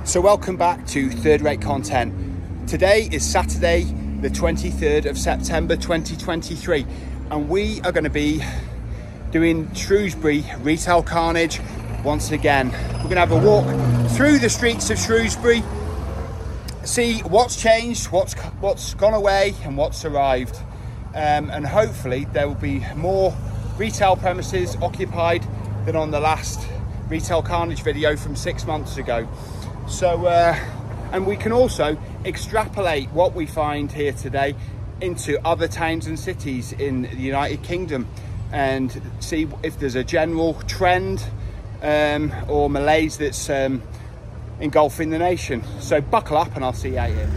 So welcome back to Third Rate Content. Today is Saturday, the 23rd of September 2023, and we are going to be doing Shrewsbury retail carnage once again. We're going to have a walk through the streets of Shrewsbury, see what's changed, what's gone away and what's arrived, and hopefully there will be more retail premises occupied than on the last retail carnage video from 6 months ago. So and we can also extrapolate what we find here today into other towns and cities in the United Kingdom and see if there's a general trend or malaise that's engulfing the nation. So buckle up and I'll see you out here.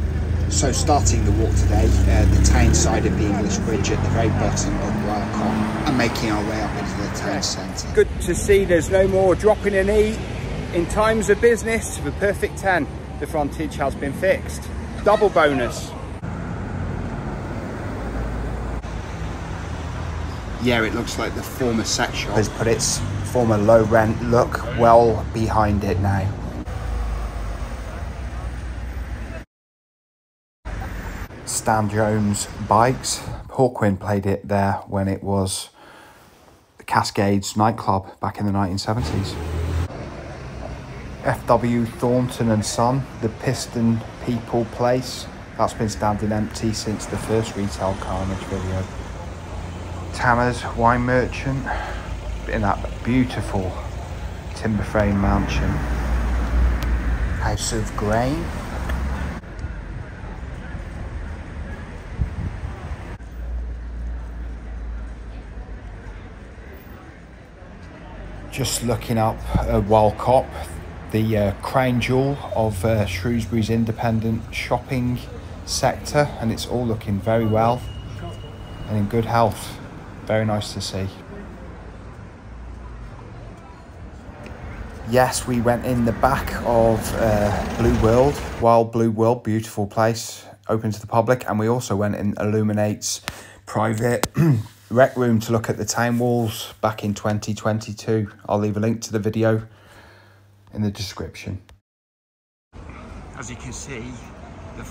So starting the walk today, the town side of the English Bridge at the very bottom of Welcome, and making our way up into the town centre. Good to see there's no more dropping an E in times of business. The perfect 10, the frontage has been fixed. Double bonus. Yeah, it looks like the former sex shop has put its former low rent look well behind it now. Stan Jones Bikes. Hawkwind played it there when it was the Cascades nightclub back in the 1970s. FW Thornton and Son, the Piston People place. That's been standing empty since the first retail carnage video. Tanner's Wine Merchant in that beautiful timber frame mansion. House of Grain. Just looking up Walcott, the crown jewel of Shrewsbury's independent shopping sector, and it's all looking very well and in good health. Very nice to see. Yes, we went in the back of Blue World, Wild Blue World, beautiful place, open to the public, and we also went in Illuminate's private rec room to look at the town walls back in 2022. I'll leave a link to the video in the description. As you can see, the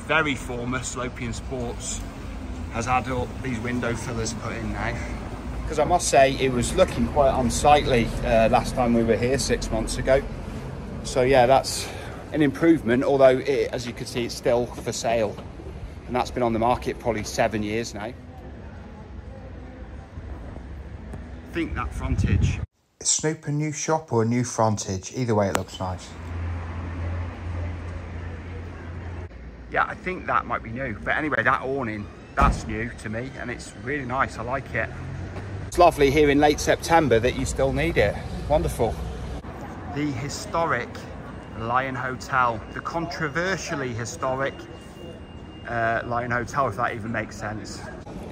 very former Slopian Sports has had all these window fillers put in now. Because I must say, it was looking quite unsightly last time we were here 6 months ago. So yeah, that's an improvement, although as you can see, it's still for sale. And that's been on the market probably 7 years now. I think that frontage. Is Snoop a new shop or a new frontage? Either way, it looks nice. Yeah, I think that might be new. But anyway, that awning, that's new to me, and it's really nice. I like it. It's lovely here in late September that you still need it. Wonderful. The historic Lion Hotel, the controversially historic Lion Hotel, if that even makes sense.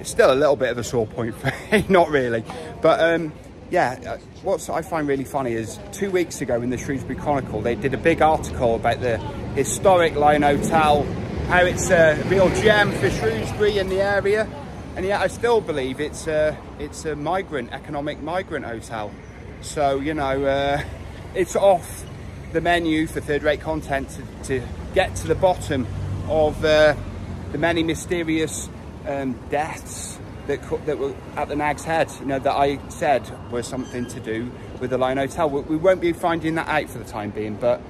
It's still a little bit of a sore point for me, not really. But yeah, what I find really funny is 2 weeks ago in the Shrewsbury Chronicle, they did a big article about the historic Lion Hotel, how it's a real gem for Shrewsbury and the area. And yet I still believe it's a economic migrant hotel. So, you know, it's off the menu for Third Rate Content to get to the bottom of the many mysterious deaths that were at the Nag's Head, you know, that I said were something to do with the Lion Hotel. We won't be finding that out for the time being, but,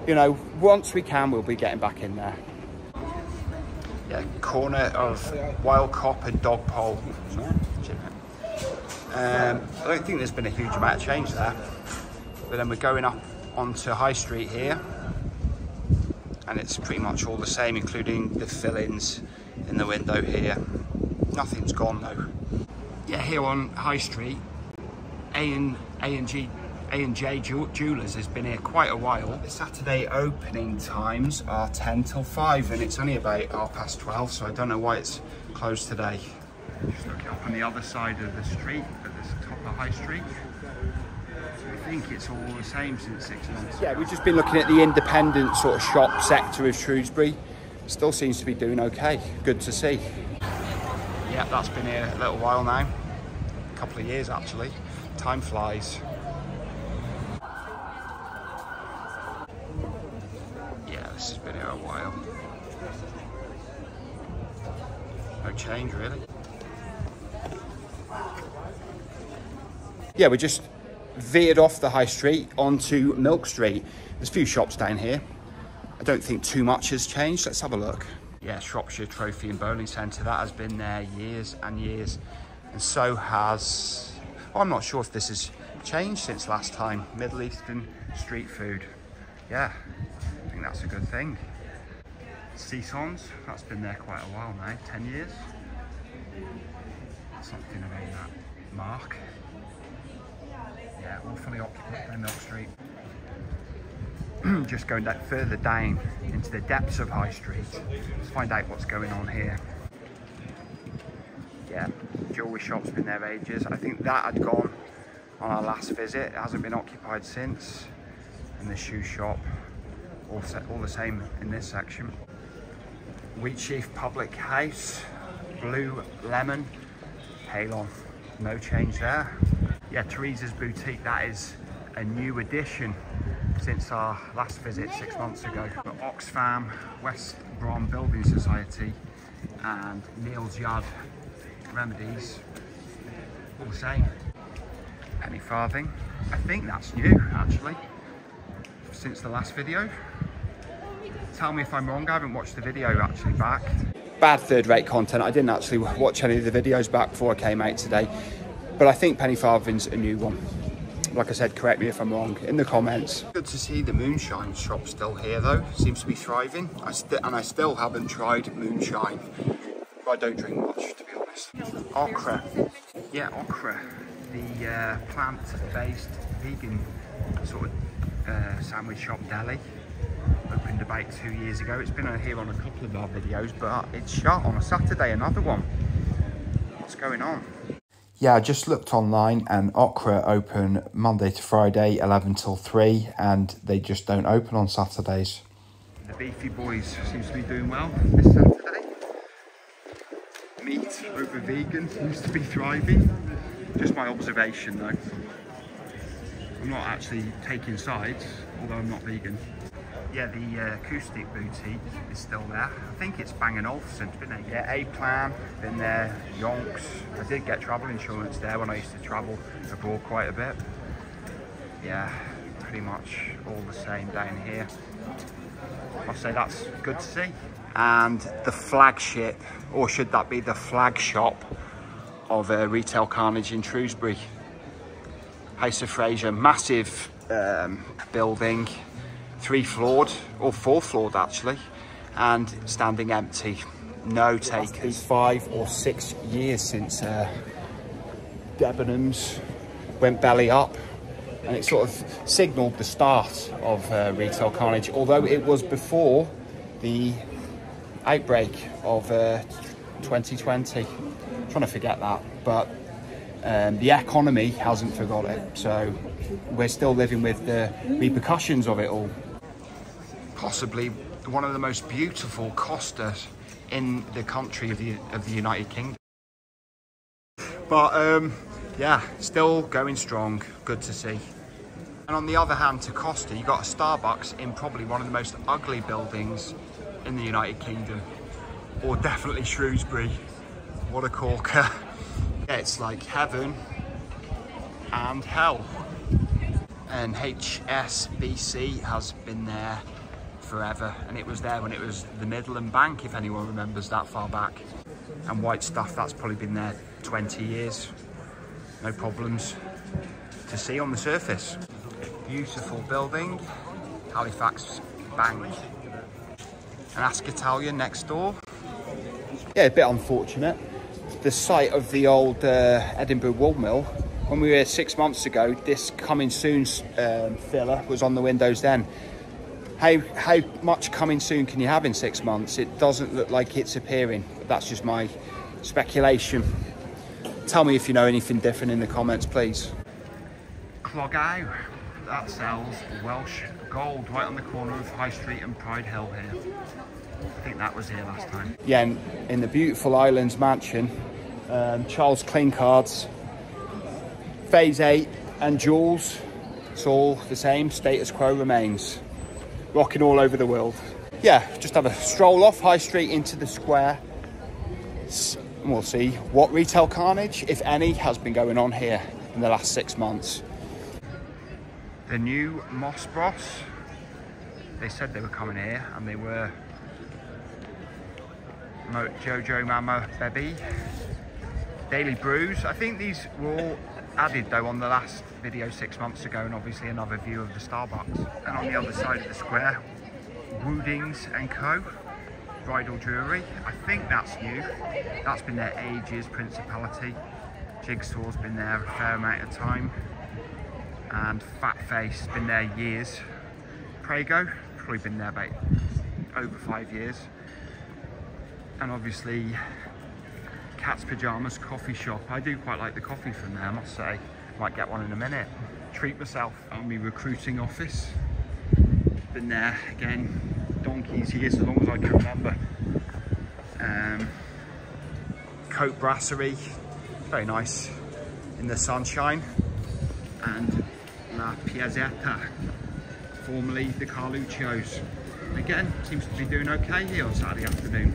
you know, once we can, we'll be getting back in there. Yeah, corner of Wild Cop and Dogpole. I don't think there's been a huge amount of change there. But then we're going up onto High Street here, and it's pretty much all the same, including the fill-ins in the window here. Nothing's gone though. Yeah, here on High Street, A&J Jewellers has been here quite a while. The Saturday opening times are 10 till 5, and it's only about 12:30, so I don't know why it's closed today. Just looking up on the other side of the street, at the top of High Street. I think it's all the same since 6 months. Yeah, we've just been looking at the independent sort of shop sector of Shrewsbury. Still seems to be doing okay. Good to see. Yeah, that's been here a little while now. A couple of years actually. Time flies. has been here a while. No change really. Yeah, we just veered off the high street onto Milk Street. There's a few shops down here. I don't think too much has changed. Let's have a look. Yeah, Shropshire Trophy and Bowling Centre, that has been there years and years. And so has, well, I'm not sure if this has changed since last time. Middle Eastern street food. Yeah, I think that's a good thing. Seasons, that's been there quite a while now, 10 years. Something around that mark. Yeah, all fully occupied by Milk Street. Just going further down into the depths of High Street. Let's find out what's going on here. Yeah, jewellery shop's been there ages. I think that had gone on our last visit. It hasn't been occupied since. And the shoe shop, all the same in this section. Wheatsheaf Public House, Blue Lemon, Halon, no change there. Yeah, Teresa's Boutique, that is a new addition since our last visit 6 months ago. But Oxfam, West Brom Building Society and Neil's Yard Remedies, all the same. Penny Farthing, I think that's new actually, since the last video. Tell me if I'm wrong, I haven't watched the video actually back. Bad third-rate content, I didn't actually watch any of the videos back before I came out today. But I think Penny Farthing's a new one. Like I said, correct me if I'm wrong in the comments. Good to see the moonshine shop still here though. Seems to be thriving. And I still haven't tried moonshine. But I don't drink much, to be honest. Okra. Yeah, okra. The plant-based vegan sort of sandwich shop deli. Opened about 2 years ago. It's been here on a couple of our videos, but it's shut on a Saturday, another one. What's going on? Yeah, I just looked online and Okra open Monday to Friday, 11 till 3, and they just don't open on Saturdays. The Beefy Boys seems to be doing well this Saturday. Meat over vegan seems to be thriving. Just my observation though. I'm not actually taking sides, although I'm not vegan. Yeah, the Acoustic Boutique is still there. I think it's Bang & Olufsen's been there. Yeah, A-Plan, been there, Yonks. I did get travel insurance there when I used to travel abroad quite a bit. Yeah, pretty much all the same down here. I'll say that's good to see. And the flagship, or should that be the flag shop of Retail Carnage in Shrewsbury. House of Fraser, massive building. 3-floored, or 4-floored actually, and standing empty. No takers. 5 or 6 years since Debenhams went belly up, and it sort of signalled the start of Retail Carnage, although it was before the outbreak of 2020. I'm trying to forget that, but the economy hasn't forgot it, so we're still living with the repercussions of it all. Possibly one of the most beautiful Costas in the country of the United Kingdom. But yeah, still going strong, good to see. And on the other hand, to Costa, you got a Starbucks in probably one of the most ugly buildings in the United Kingdom, or definitely Shrewsbury. What a corker. Yeah, it's like heaven and hell. And HSBC has been there forever, and it was there when it was the Midland Bank, if anyone remembers that far back. And White Stuff, that's probably been there 20 years. No problems to see on the surface. Beautiful building, Halifax Bank. And Ask Italian next door. Yeah, a bit unfortunate. The site of the old Edinburgh wool mill, when we were here 6 months ago, this coming soon filler was on the windows then. How much coming soon can you have in 6 months? It doesn't look like it's appearing, but that's just my speculation. Tell me if you know anything different in the comments, please. Clogau, that sells Welsh gold right on the corner of High Street and Pride Hill here. I think that was here last time. Yeah, and in the beautiful Islands mansion, Charles Clinkard's, Phase 8 and Jules, it's all the same, status quo remains. Rocking all over the world. yeah, just have a stroll off High Street into the square. And we'll see what retail carnage, if any, has been going on here in the last 6 months. The new Moss Bros. They said they were coming here, and they were Jojo Mama Baby, Daily Brews. I think these were all added though on the last video 6 months ago, and obviously another view of the Starbucks. And on the other side of the square, Woodings & Co. Bridal jewellery. I think that's new. That's been there ages. Principality. Jigsaw's been there a fair amount of time. And Fat Face, been there years. Prego, probably been there about over 5 years. And obviously Cat's Pyjamas Coffee Shop. I do quite like the coffee from there, I must say. Might get one in a minute. Treat myself. Army Recruiting Office. Been there again, donkey's years, as long as I can remember. Coat Brasserie, very nice in the sunshine. And La Piazzetta, formerly the Carluccio's. Again, seems to be doing okay here on Saturday afternoon.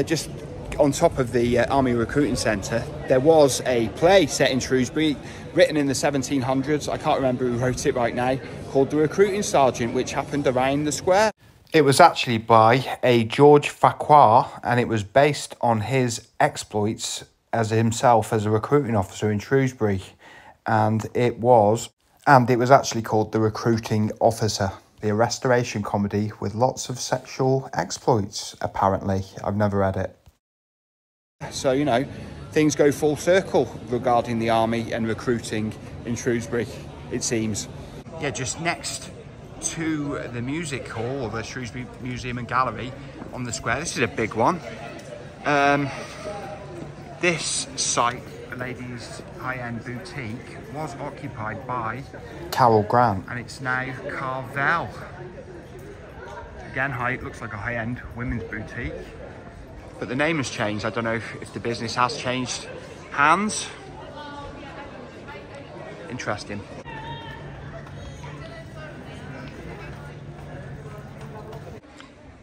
Just on top of the Army Recruiting Centre, there was a play set in Shrewsbury, written in the 1700s. I can't remember who wrote it right now, called The Recruiting Sergeant, which happened around the square. It was actually by a George Farquhar, and it was based on his exploits as himself as a recruiting officer in Shrewsbury. And it was actually called The Recruiting Officer. A restoration comedy with lots of sexual exploits, apparently. I've never read it. So, you know, things go full circle regarding the army and recruiting in Shrewsbury, it seems. Yeah, just next to the music hall, or the Shrewsbury Museum and Gallery on the square. This is a big one. This site, the ladies' high-end boutique, was occupied by Carol Grant, and it's now Carvel. Again, looks like a high-end women's boutique, but the name has changed. I don't know if the business has changed hands. Interesting.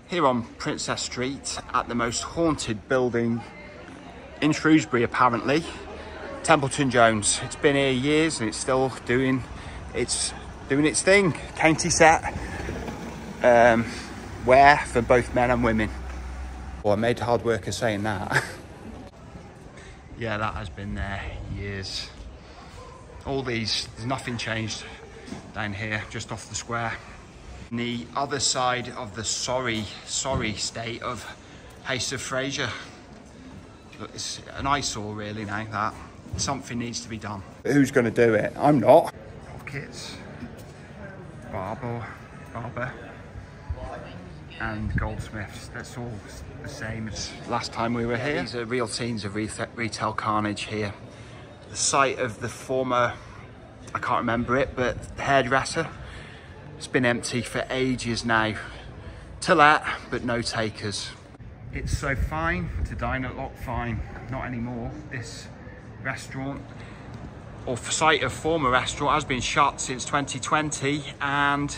Here on Princess Street, at the most haunted building in Shrewsbury, apparently, Templeton Jones. It's been here years and it's still doing its thing. County set wear for both men and women. Well, I made hard work of saying that. Yeah, that has been there years. All these, there's nothing changed down here, just off the square. On the other side of the sorry state of House of Fraser. Look, it's an eyesore really now, that. Something needs to be done. But who's going to do it? I'm not. Pockets, barber, and goldsmiths. That's all the same as last time we were here. These are real scenes of retail carnage here. The site of the former, I can't remember it, but hairdresser. It's been empty for ages now. To let, but no takers. It's so fine to dine at Lock Fine. Not anymore. This restaurant, or site of former restaurant, has been shut since 2020, and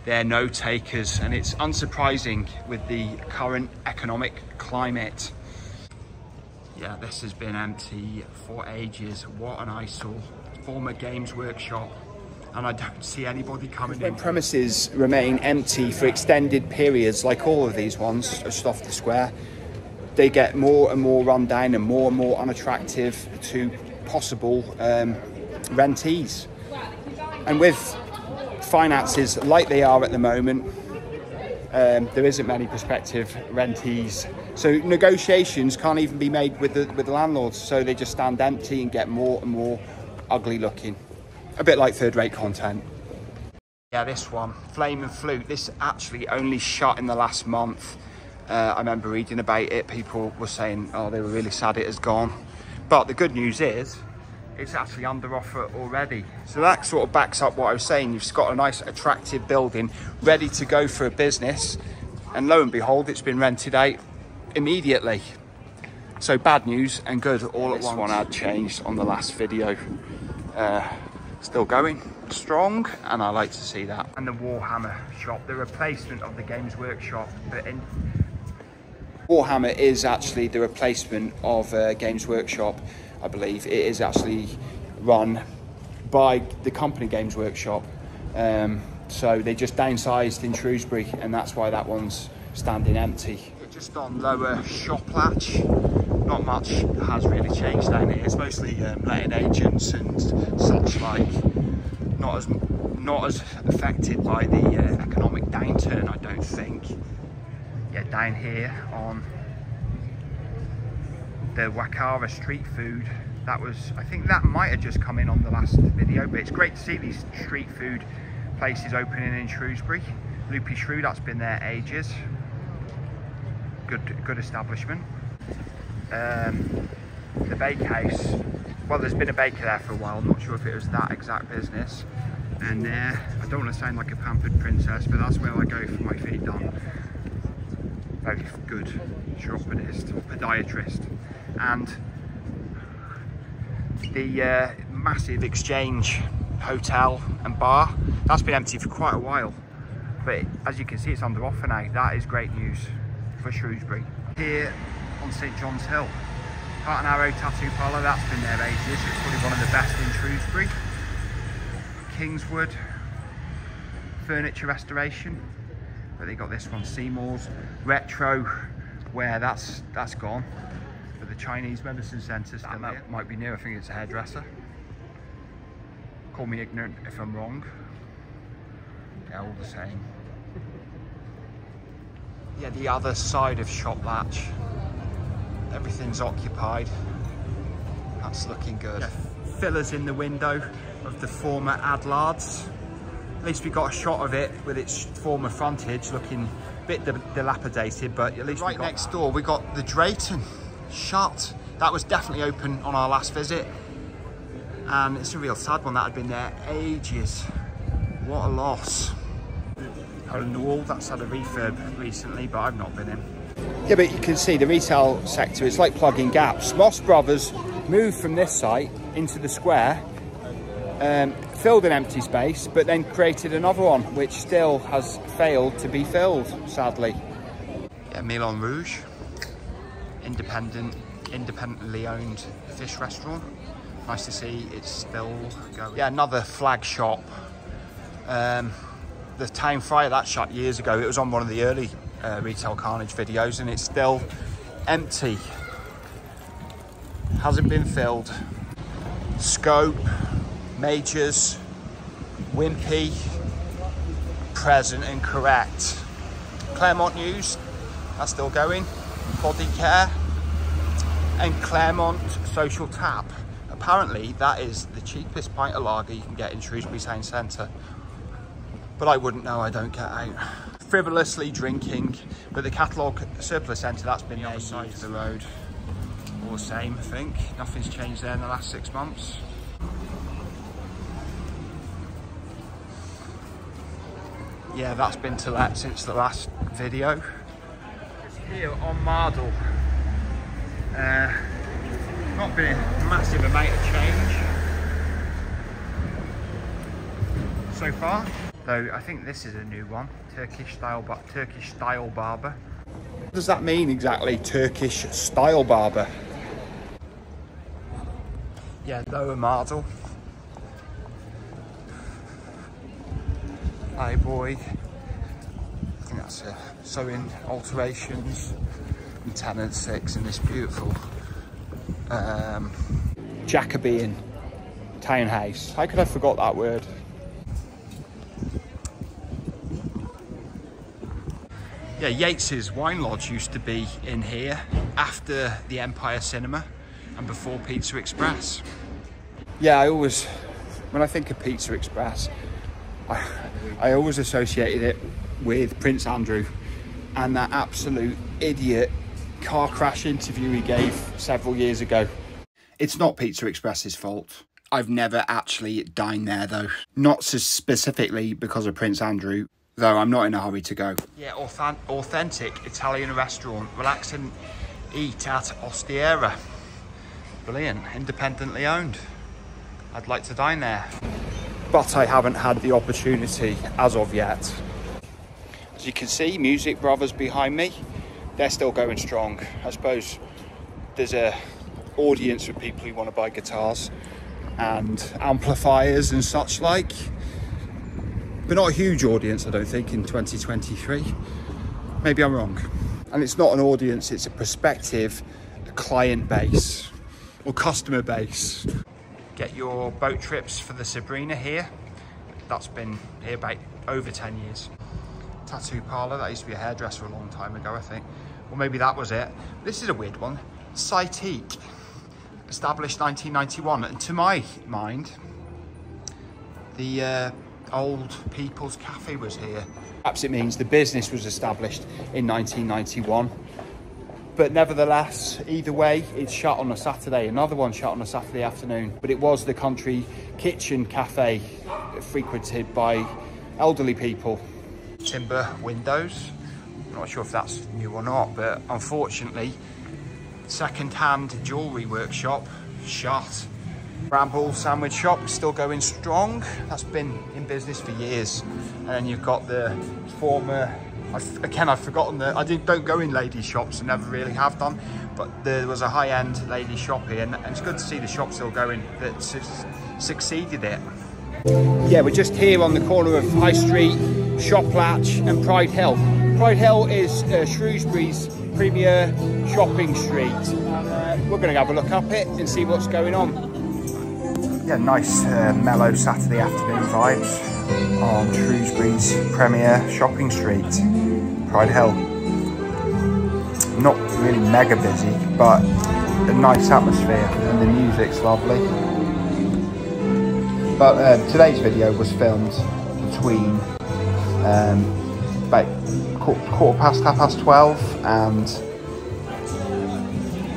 there are no takers, and it's unsurprising with the current economic climate. Yeah, this has been empty for ages. What an eyesore. Former Games Workshop, and I don't see anybody coming in. When premises remain empty for extended periods, like all of these ones just off the square, they get more and more run down and more unattractive to possible rentees. And with finances like they are at the moment, there isn't many prospective rentees. So negotiations can't even be made with the landlords, so they just stand empty and get more and more ugly looking. A bit like third-rate content. Yeah, this one, Flame and Flute, this actually only shut in the last month. I remember reading about it. People were saying, oh, they were really sad it has gone. But the good news is, it's actually under offer already. So that sort of backs up what I was saying. You've got a nice, attractive building ready to go for a business. And lo and behold, it's been rented out immediately. So bad news and good all at once. This one had changed on the last video. Still going strong, and I like to see that. And the Warhammer shop, the replacement of the Games Workshop. But Warhammer is actually the replacement of Games Workshop, I believe. It is actually run by the company Games Workshop. So they just downsized in Shrewsbury, and that's why that one's standing empty. Just on lower shop latch, not much has really changed down here. It's mostly letting agents and such like, not as affected by the economic downturn, I don't think. Yeah, down here on the Wakara street food, that was, I think that might have just come in on the last video, but it's great to see these street food places opening in Shrewsbury. Loopy Shrew, that's been there ages. Good establishment. The bakehouse, well, there's been a baker there for a while. I'm not sure if it was that exact business. And there, I don't want to sound like a pampered princess, but that's where I go for my feet done. Very good chiropodist or podiatrist. And the massive Exchange hotel and bar, that's been empty for quite a while. But as you can see, it's under offer now. That is great news for Shrewsbury. Here on St John's Hill, Heart and Arrow Tattoo Parlour, that's been there ages. It's probably one of the best in Shrewsbury. Kingswood Furniture Restoration, but they got this one, Seymour's Retro, where that's gone. But the Chinese Medicine Centre still there. Might be new, I think it's a hairdresser. Call me ignorant if I'm wrong. Yeah, all the same. Yeah, the other side of Shop Latch, everything's occupied. That's looking good. Yeah, fillers in the window of the former Adlards. At least we got a shot of it with its former frontage, looking a bit dilapidated, but at least right next door we got the Drayton shut. That was definitely open on our last visit, and it's a real sad one. That had been there ages. What a loss. Hole in the Wall, that's had a refurb recently, but I've not been in. Yeah, but you can see the retail sector, it's like plugging gaps. Moss Brothers moved from this site into the square, filled an empty space, but then created another one, which still has failed to be filled, sadly. Yeah, Moulin Rouge, independently owned fish restaurant. Nice to see it's still going. Yeah, another flag shop. The Town Fryer, that shut years ago. It was on one of the early Retail Carnage videos, and it's still empty. Hasn't been filled. Scope, Majors, Wimpy, Present and Correct. Claremont News, that's still going. Body Care and Claremont Social Tap. Apparently that is the cheapest pint of lager you can get in Shrewsbury Town Centre. But I wouldn't know, I don't get out. Frivolously drinking, but the catalogue surplus centre, that's been the other side of the road. All the same, I think. Nothing's changed there in the last 6 months. Yeah, that's been to let since the last video. Just here on Mardle. Not been a massive amount of change so far. Though I think this is a new one, Turkish style barber. What does that mean exactly, Turkish style barber? Yeah, Lower Mardle. Hi boy. I think that's sewing alterations and tenant 6 in this beautiful Jacobean townhouse. How could I forgot that word? Yeah, Yates's Wine Lodge used to be in here after the Empire Cinema and before Pizza Express. Yeah, when I think of Pizza Express, I always associated it with Prince Andrew and that absolute idiot car crash interview he gave several years ago. It's not Pizza Express's fault. I've never actually dined there though. Not so specifically because of Prince Andrew, though I'm not in a hurry to go. Yeah, authentic Italian restaurant. Relax and eat at Ostiera. Brilliant, independently owned. I'd like to dine there. but I haven't had the opportunity as of yet. As you can see, Music Brothers behind me, they're still going strong. I suppose there's a audience of people who want to buy guitars and amplifiers and such like, but not a huge audience, I don't think, in 2023. Maybe I'm wrong. And it's not an audience, it's a prospective client base or customer base. Get your boat trips for the Sabrina here. That's been here about over 10 years. Tattoo parlour, that used to be a hairdresser a long time ago, I think. Or maybe that was it. This is a weird one. Cytique, established 1991. And to my mind, the old People's Cafe was here. Perhaps it means the business was established in 1991. But nevertheless, either way, it's shut on a Saturday. Another one shut on a Saturday afternoon. But it was the country kitchen cafe frequented by elderly people. Timber windows. I'm not sure if that's new or not, but unfortunately, second-hand jewellery workshop shut. Bramble sandwich shop still going strong. That's been in business for years. And then you've got the former, again, I've forgotten I don't go in ladies shops and never really have done, but there was a high-end ladies shop here, and it's good to see the shop still going that succeeded it. Yeah, we're just here on the corner of High Street, Shoplatch and Pride Hill. Pride Hill is Shrewsbury's premier shopping street. We're going to have a look up it and see what's going on. Yeah, nice mellow Saturday afternoon vibes on Shrewsbury's premier shopping street, Pride Hill. Not really mega busy, but a nice atmosphere and the music's lovely. But today's video was filmed between about half-12 and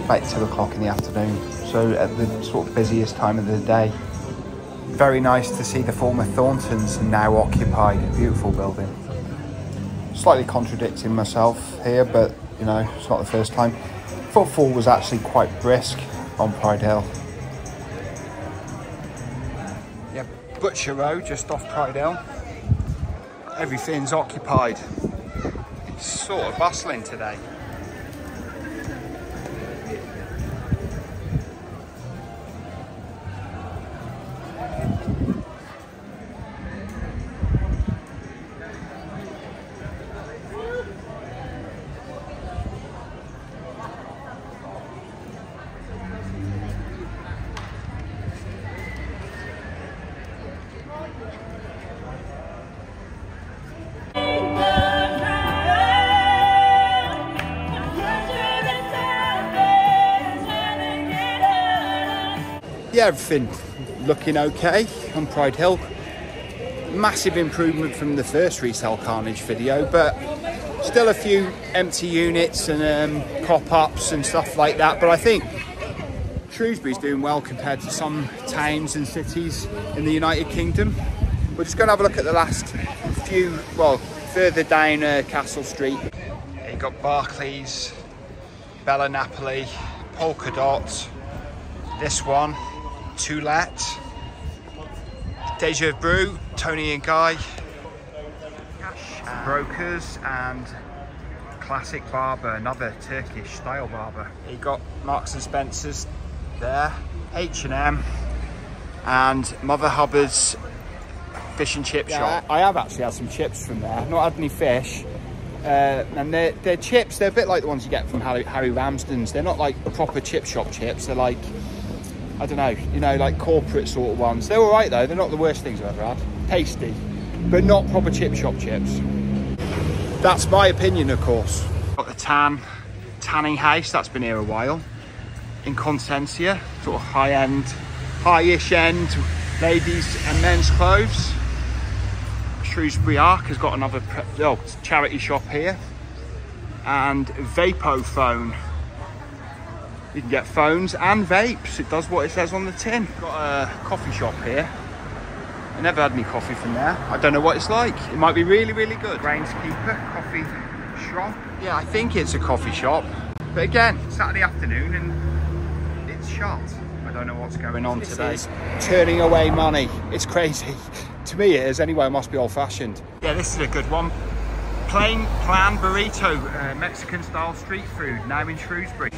about 2 o'clock in the afternoon. So at the sort of busiest time of the day. Very nice to see the former Thorntons now occupied. A beautiful building. Slightly contradicting myself here, but you know, it's not the first time. Footfall was actually quite brisk on Pride Hill. Yeah, Butcher Road, just off Pride Hill. Everything's occupied. It's sort of bustling today. Yeah, everything looking okay on Pride Hill. Massive improvement from the first Resale Carnage video, but still a few empty units and pop-ups and stuff like that. But I think Shrewsbury's doing well compared to some towns and cities in the United Kingdom. We're just going to have a look at the last few, well, further down Castle Street. You've got Barclays, Bella Napoli, Polka Dot, this one, To Let, Deja Brew, Tony and Guy, Brokers, and Classic Barber, another Turkish style barber. You got Marks and Spencer's there, H&M, and Mother Hubbard's fish and chip shop. I have actually had some chips from there. I've not had any fish. And they're chips, they're a bit like the ones you get from Harry Ramsden's. They're not like proper chip shop chips, they're like, I don't know, you know, like corporate sort of ones. They're all right though, they're not the worst things I've ever had. Tasty, but not proper chip shop chips. That's my opinion, of course. Got the tanning house, that's been here a while. In Consensia, sort of high-end, high-ish end, ladies and men's clothes. Shrewsbury Arc has got another charity shop here. And Vapophone. You can get phones and vapes. It does what it says on the tin. Got a coffee shop here. I never had any coffee from there. I don't know what it's like. It might be really, really good. Groundskeeper coffee shop. Yeah, I think it's a coffee shop. But again, Saturday afternoon and it's shut. I I don't know what's going on today. Turning away money. It's crazy. To me it is. Anyway, it must be old-fashioned. Yeah, this is a good one. Plain Plan Burrito, Mexican style street food, now in Shrewsbury.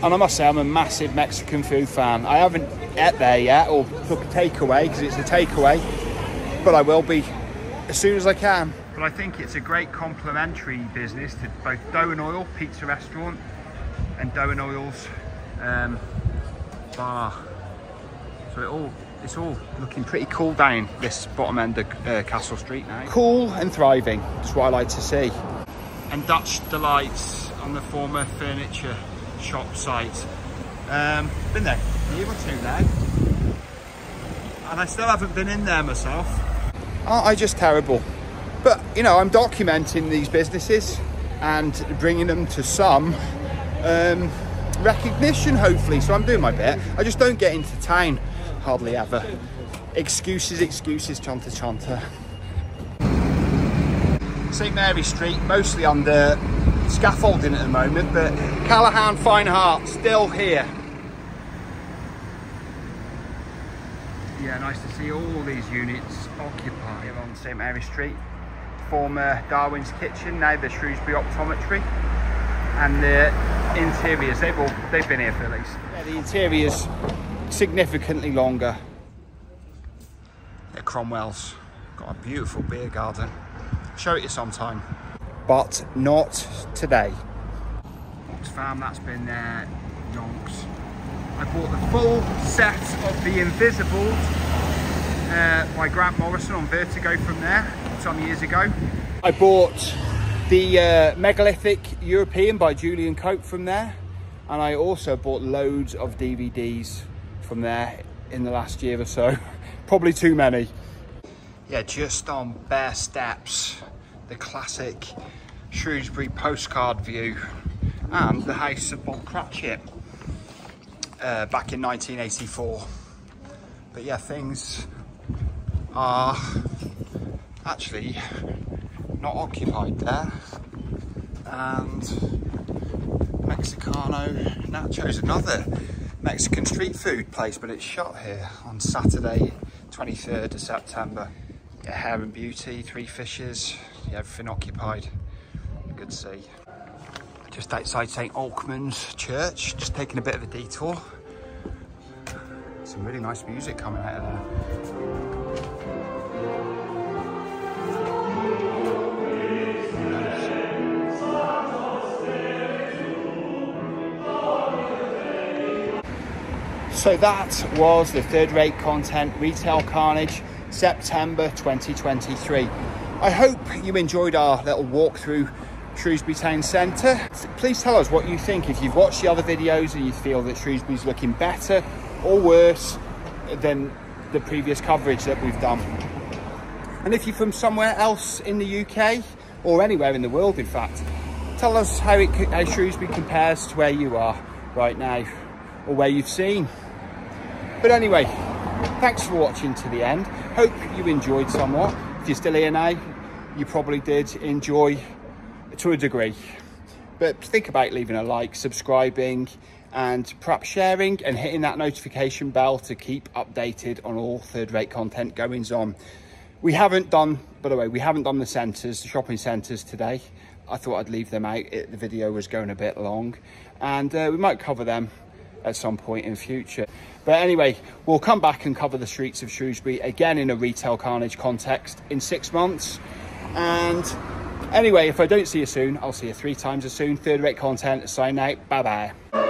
And I must say, I'm a massive Mexican food fan. I haven't ate there yet, or took a takeaway, because it's a takeaway, but I will be as soon as I can. But I think it's a great complementary business to both Dough and Oil Pizza Restaurant and Dough and Oil's bar. So it's all looking pretty cool down this bottom end of Castle Street now. Cool and thriving, that's what I like to see. And Dutch Delights on the former furniture shop site. Been there a year or two now, and I still haven't been in there myself. Aren't I just terrible? But you know, I'm documenting these businesses and bringing them to some recognition, hopefully, so I'm doing my bit. I just don't get into town hardly ever. Excuses, chanta chanta. St Mary Street, mostly under scaffolding at the moment, but Callahan Fine Art still here. Yeah, nice to see all these units occupied here on St Mary Street. Former Darwin's Kitchen, now the Shrewsbury Optometry. And the interiors, they've been here for at least. Yeah, the interiors significantly longer. Yeah, Cromwell's got a beautiful beer garden. Show it you sometime. But not today. Oxfam, that's been there yonks. I bought the full set of The Invisibles by Grant Morrison on Vertigo from there some years ago. I bought the Megalithic European by Julian Cope from there, and I also bought loads of DVDs from there in the last year or so. Probably too many. Yeah, just on bare steps, the classic Shrewsbury postcard view and the house of Bob Cratchit back in 1984. But yeah, things are actually not occupied there. And Mexicano Nachos, another Mexican street food place, but it's shut here on Saturday 23rd of September. Yeah, Hair and Beauty, Three Fishes, yeah, everything occupied. Good to see. Just outside St Alkmund's Church, just taking a bit of a detour. Some really nice music coming out of there. So that was the Third Rate Content Retail Carnage, September 2023. I hope you enjoyed our little walk through Shrewsbury Town Centre. Please tell us what you think. If you've watched the other videos and you feel that Shrewsbury's looking better or worse than the previous coverage that we've done. And if you're from somewhere else in the UK or anywhere in the world, in fact, tell us how Shrewsbury compares to where you are right now or where you've seen. But anyway, thanks for watching to the end. Hope you enjoyed somewhat. If you're still here now, you probably did enjoy to a degree. But think about leaving a like, subscribing, and perhaps sharing and hitting that notification bell to keep updated on all Third Rate content goings on. We haven't done, by the way, we haven't done the centres, the shopping centres today. I thought I'd leave them out. The video was going a bit long, and we might cover them at some point in future. But anyway, we'll come back and cover the streets of Shrewsbury again in a Retail Carnage context in 6 months. And anyway, if I don't see you soon, I'll see you 3 times as soon. Third Rate Content, sign out. Bye bye.